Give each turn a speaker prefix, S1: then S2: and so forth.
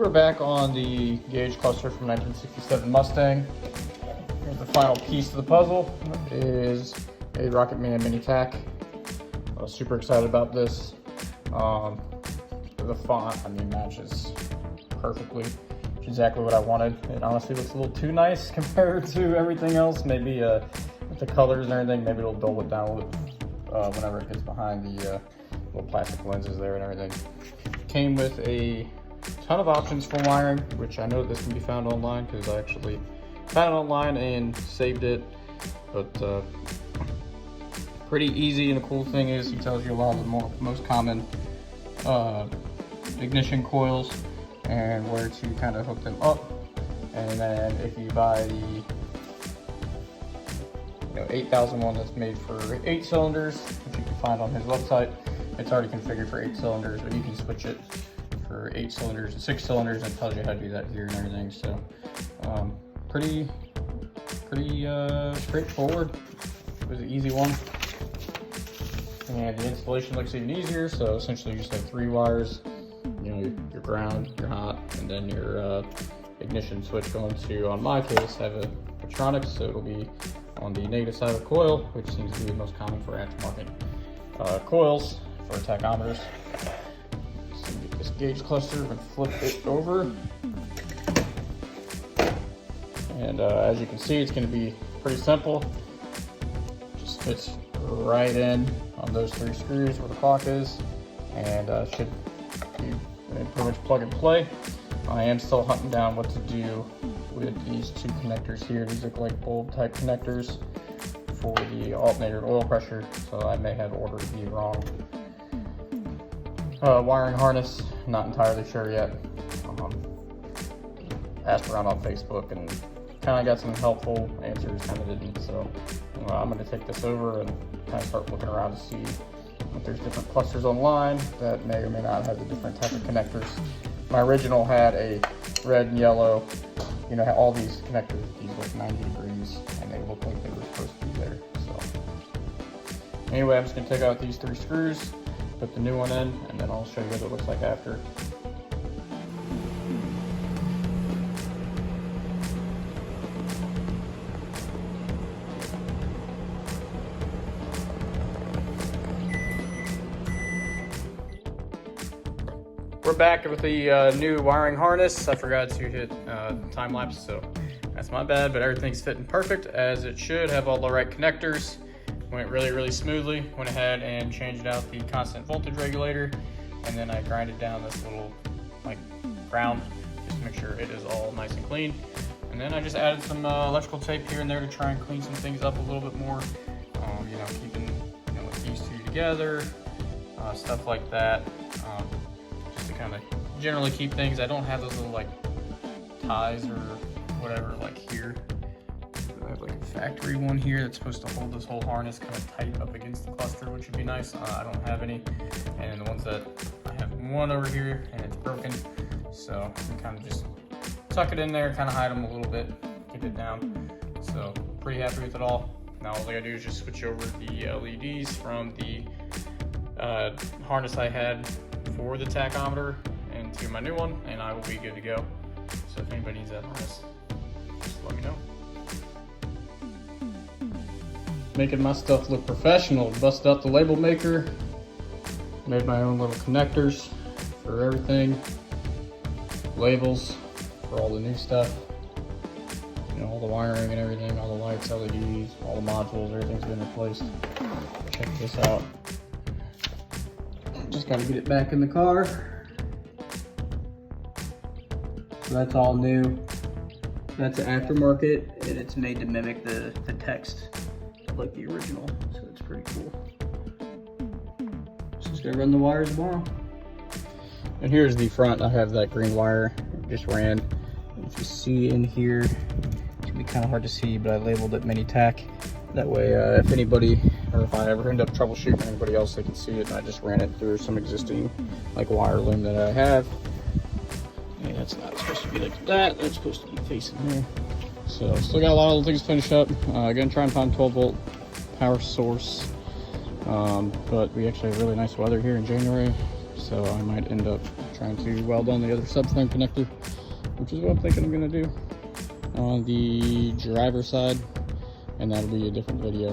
S1: we're back on the gauge cluster from 1967 Mustang. Here's the final piece of the puzzle. It is a Rocket Man Mini Tach. I was super excited about this. The font, I mean, matches perfectly. It's exactly what I wanted. It honestly looks a little too nice compared to everything else. Maybe with the colors and everything, maybe it'll dull it down a little whenever it gets behind the little plastic lenses there and everything. Came with a ton of options for wiring, which I know this can be found online because I actually found it online and saved it. But pretty easy, and the cool thing is he tells you a lot of the most common ignition coils and where to kind of hook them up. And then if you buy the 8000 one that's made for 8 cylinders, which you can find on his website, it's already configured for 8 cylinders, but you can switch it for 8 cylinders and 6 cylinders, and it tells you how to do that here and everything. So pretty straightforward. It was an easy one, and the installation looks even easier. So essentially you just have 3 wires, your ground, your hot, and then your ignition switch going to, on my case, have a electronics, so it'll be on the negative side of the coil, which seems to be the most common for aftermarket coils for tachometers. So get this gauge cluster and flip it over. And as you can see, it's going to be pretty simple. Just fits right in on those 3 screws where the clock is, and should be pretty much plug and play. I am still hunting down what to do with these 2 connectors here. These look like bulb type connectors for the alternator oil pressure, so I may have ordered the wrong wiring harness. Not entirely sure yet. Asked around on Facebook and kind of got some helpful answers, kind of didn't. So I'm going to take this over and kind of start looking around to see if there's different clusters online that may or may not have the different type of connectors. My original had a red and yellow, all these connectors, these look 90 degrees, and they look like they were supposed to be there. So anyway, I'm just going to take out these 3 screws, put the new one in, and then I'll show you what it looks like after. We're back with the new wiring harness. I forgot to hit time lapse, so that's my bad, but everything's fitting perfect as it should. Have all the right connectors. Went really smoothly. Went ahead and changed out the constant voltage regulator, and then I grinded down this little ground just to make sure it is all nice and clean. And then I just added some electrical tape here and there to try and clean some things up a little bit more. Keeping these 2 together, stuff like that. Kind of generally keep things. I don't have those little ties or whatever here. I have a factory one here that's supposed to hold this whole harness kind of tight up against the cluster, which would be nice. I don't have any, and the ones that I have one over here and it's broken, so I can kind of just tuck it in there, kind of hide them a little bit, keep it down. So pretty happy with it all. Now all I gotta do is just switch over the LEDs from the harness I had for the tachometer into my new one, and I will be good to go. So if anybody needs that harness, just let me know. Making my stuff look professional. Busted out the label maker, made my own little connectors for everything, labels for all the new stuff, all the wiring and everything, all the lights, LEDs, all the modules, everything's been replaced. Check this out. Just gotta get it back in the car. So that's all new. That's an aftermarket, and it's made to mimic the text like the original, so it's pretty cool. Just gonna run the wires tomorrow. And here's the front. I have that green wire, just ran. If you see in here, it's gonna be kind of hard to see, but I labeled it Mini Tach. That way, if anybody, or if I ever end up troubleshooting anybody else, they can see it. And I just ran it through some existing wire loom that I have. And that's not supposed to be like that. That's supposed to be facing there. So still got a lot of things finished up. Gonna try and find 12-volt power source. But we actually have really nice weather here in January, so I might end up trying to weld on the other subframe connector, which is what I'm thinking I'm going to do on the driver's side, and that'll be a different video.